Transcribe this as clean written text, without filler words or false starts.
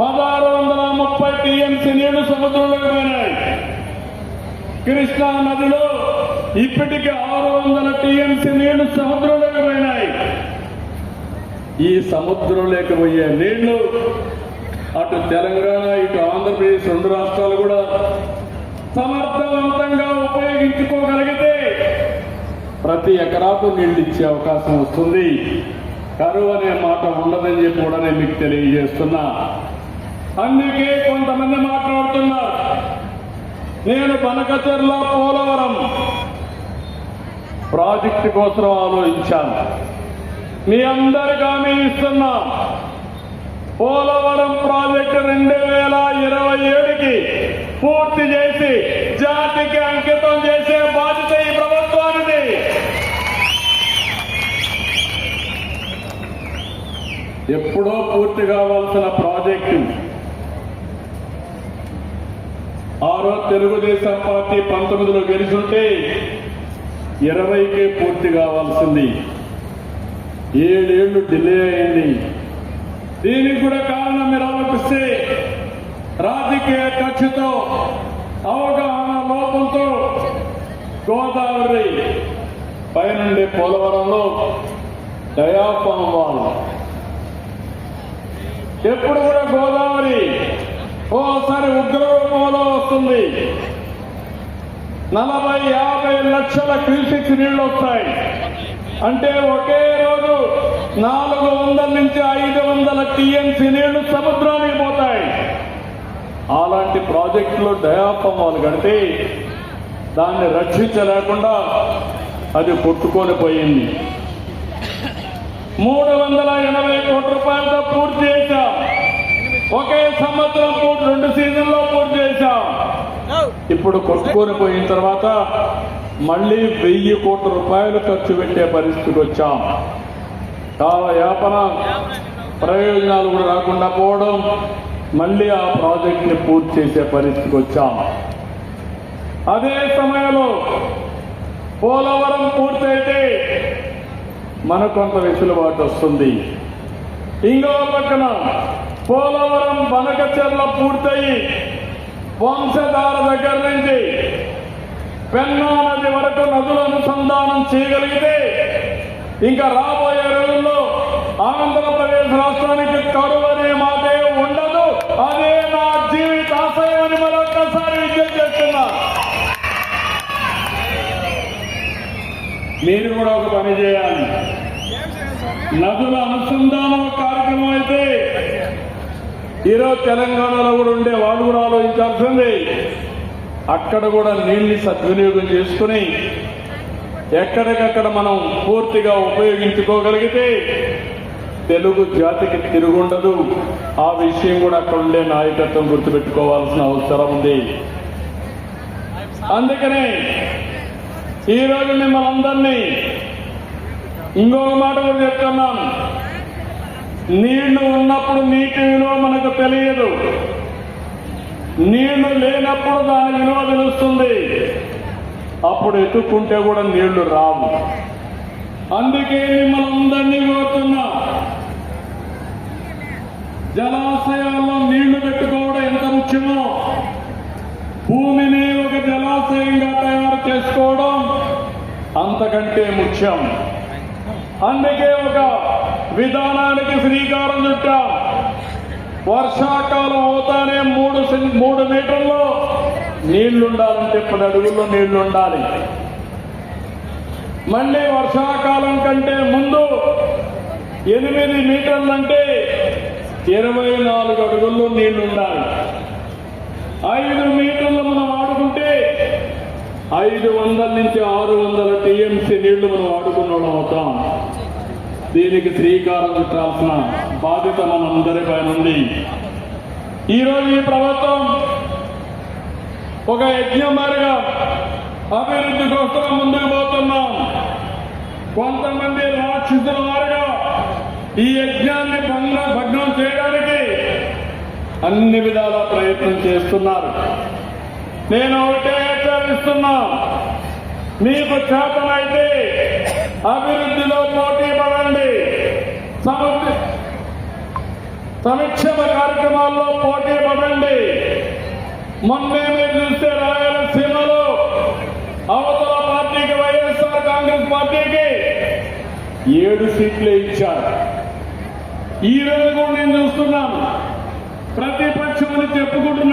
1630 TMC నీళ్లు సముద్రంలోకి పోయినాయి. కృష్ణా నదిలో ఇప్పటికి 600 టీఎంసీ నీళ్లు సముద్రంలోకి పోయినాయి. ఈ సముద్రంలోకి పోయే నీళ్లు అటు తెలంగాణ ఇటు ఆంధ్రప్రదేశ్ 2 రాష్ట్రాలు కూడా సమర్థవంతంగా ఉపయోగించుకోగలిగితే ప్రతి ఎకరాకు నీళ్లు ఇచ్చే అవకాశం వస్తుంది. కరువు అనే మాట ఉండదని చెప్పి కూడా నేను మీకు తెలియజేస్తున్నా. అందుకే కొంతమంది మాట్లాడుతున్నారు, నేను బనకచెర్ల పోలవరం ప్రాజెక్టు కోసం ఆలోచించాను. మీ అందరికీ హామీ ఇస్తున్నా, పోలవరం ప్రాజెక్టు 2027కి పూర్తి చేసి జాతికి అంకితం చేసే బాధ్యత ఈ ప్రభుత్వానికి. ఎప్పుడో పూర్తి కావాల్సిన ప్రాజెక్టు ఆ రోజు తెలుగుదేశం పార్టీ 19లో గెలిచుంటే 20కే పూర్తి కావాల్సింది. 7 ఏళ్లు డిలే అయింది. దీనికి కూడా కారణం మీరు ఆలోచిస్తే రాజకీయ కక్షతో అవగాహన లోపంతో గోదావరి పైనుండే పోలవరంలో డయాఫామ్ వాల్ ఎప్పుడు కూడా గోదావరి ఓసారి ఉగ్రరూపంలో వస్తుంది. 40-50 లక్షల క్యూసెక్స్ నీళ్లు వస్తాయి. అంటే ఒకే రోజు 400 నుంచి 500 టీఎంసీ నీళ్లు సముద్రానికి పోతాయి. అలాంటి ప్రాజెక్టులో డయాఫామ్ వాల్ కడితే దాన్ని రక్షించలేకుండా అది కొట్టుకొని పోయింది. 380 కోట్ల రూపాయలతో పూర్తి చేశాం. ఒకే సంవత్సరం 2 సీజన్లో పూర్తి చేశాం. ఇప్పుడు కొట్టుకొని పోయిన తర్వాత మళ్ళీ 1000 కోట్ల రూపాయలు ఖర్చు పెట్టే పరిస్థితికి వచ్చాం. కాలయాపన ప్రయోజనాలు కూడా రాకుండా పోవడం, మళ్ళీ ఆ ప్రాజెక్టుని పూర్తి చేసే పరిస్థితికి వచ్చాం. అదే సమయంలో పోలవరం పూర్తయితే మనకు కొంత వెసులుబాటు వస్తుంది. ఇంకో పక్కన పోలవరం బనకచెర్ల పూర్తయి వంశధార దగ్గర నుంచి పెన్నా నది వరకు నదుల అనుసంధానం చేయగలిగితే ఇంకా రాబోయే రోజుల్లో ఆంధ్రప్రదేశ్ రాష్ట్రానికి కరువు అనే మాటే ఉండదు. అదే నా జీవితాశయం అని మరొకసారి విజ్ఞప్తి చేస్తున్నా. మీరు కూడా ఒక పని చేయాలి. నదుల అనుసంధానం కార్యక్రమం అయితే ఈరోజు తెలంగాణలో కూడా ఉండే వాళ్ళు కూడా ఆలోచించాల్సింది. అక్కడ కూడా నీళ్లు సద్వినియోగం చేసుకుని ఎక్కడికక్కడ మనం పూర్తిగా ఉపయోగించుకోగలిగితే తెలుగు జాతికి తిరుగుండదు. ఆ విషయం కూడా అక్కడ ఉండే నాయకత్వం గుర్తుపెట్టుకోవాల్సిన అవసరం ఉంది. అందుకనే ఈరోజు మిమ్మల్ని అందరినీ ఇంకొక మాట కూడా చెప్తున్నాను. నీళ్లు ఉన్నప్పుడు నీటి విలువ మనకు తెలియదు, నీళ్లు లేనప్పుడు దాని విలువ తెలుస్తుంది. అప్పుడు ఎత్తుక్కుంటే కూడా నీళ్లు రావు. అందుకే మిమ్మల్ని అందరినీ కోరుతున్నా, జలాశయాల్లో నీళ్లు పెట్టుకోవడం ఎంత ముఖ్యమో భూమిని ఒక జలాశయంగా తయారు చేసుకోవడం అంతకంటే ముఖ్యం. అందుకే ఒక విధానానికి శ్రీకారం చుట్టాం. వర్షాకాలం అవుతానే 3 మీటర్లో నీళ్లుండాలంటే 10 అడుగుల్లో నీళ్లుండాలి. మళ్ళీ వర్షాకాలం కంటే ముందు 8 మీటర్లంటే 24 అడుగుల్లో నీళ్లుండాలి. 5 మీటర్లు మనం వాడుకుంటే 500 నుంచి 600 టీఎంసీ నీళ్లు మనం వాడుకున్న అవుతాం. దీనికి శ్రీకారం చుట్టాల్సిన బాధ్యత మనందరిపైన ఉంది. ఈరోజు ఈ ప్రభుత్వం ఒక యజ్ఞం మారిగా అభివృద్ధి కోసం ముందుకు పోతున్నాం. కొంతమంది రాక్షసుల వారుగా ఈ యజ్ఞాన్ని భగ్నం చేయడానికి అన్ని విధాల ప్రయత్నం చేస్తున్నారు. నేను ఒకటే హెచ్చరిస్తున్నా, మీకు చేతనైతే అభివృద్ధిలో పోటీ పడండి. సంక్షేమ కార్యక్రమాల్లో పోటీ పడండి. మొన్నే మీరు చూస్తే రాయలసీమలో అవతల పార్టీకి వైఎస్ఆర్ కాంగ్రెస్ పార్టీకి 7 సీట్లే ఇచ్చారు. ఈ రోజు కూడా నేను చూస్తున్నాను ప్రతిపక్షం అని చెప్పుకుంటున్నారు.